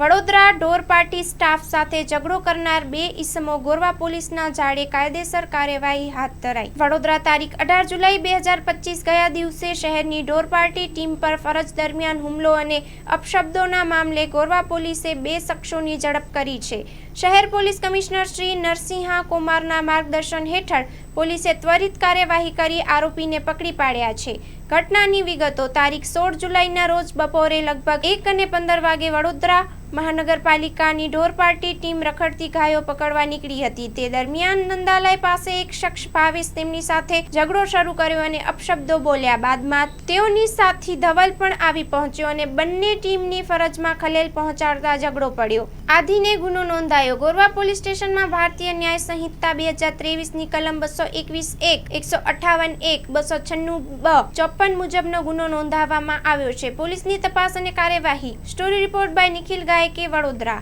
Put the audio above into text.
વડોદરા ઢોર party staff સાથે ઝઘડો કરનાર 2 ઈસમો ગોરવા પોલીસના જાળે કાયદેસર કાર્યવાહી હાથ ધરાઈ। વડોદરા તારીખ 18 જુલાઈ 2025 ગયા દિવસે શહેરની ઢોર પાર્ટી ટીમ પર ફરજ દરમિયાન હુમલો અને અપશબ્દોના મામલે ગોરવા પોલીસે 2 શખ્સોની ઝડપ કરી છે। શહેર પોલીસ કમિશનર શ્રી નરસિંહા કુમારના માર્ગદર્શન હેઠળ પોલીસે ત્વરિત કાર્યવાહી કરી આરોપીને પકડી પાડ્યા છે। ઘટનાની વિગતો તારીખ 16 જુલાઈના રોજ બપોરે લગભગ 1:15 વાગે વડોદરા મહાનગરપાલિકાની ઢોર પાર્ટી ટીમ રખડતી ગાયો પકડવા નીકળી હતી। તે દરમિયાન નંદાલય પાસે એક શખ્સ ભાવેશ તેમની સાથે ઝઘડો શરૂ કર્યો અને અપશબ્દો બોલ્યા। બાદમાં તેઓની સાથી ધવલ પણ આવી પહોંચ્યો અને બંને ટીમની ફરજમાં ખલેલ પહોંચાડતા ઝઘડો પડ્યો। આધીને ગુનો નોંધાયો। ગોરવા પોલીસ સ્ટેશનમાં ભારતીય ન્યાય સંહિતા 2023ની કલમ 221(1), 158(1), 296(બ), 54 મુજબનો ગુનો નોંધાવવામાં આવ્યો છે। પોલીસની તપાસ અને કાર્યવાહી। Story report by Nikhil Gayke, Vadodara.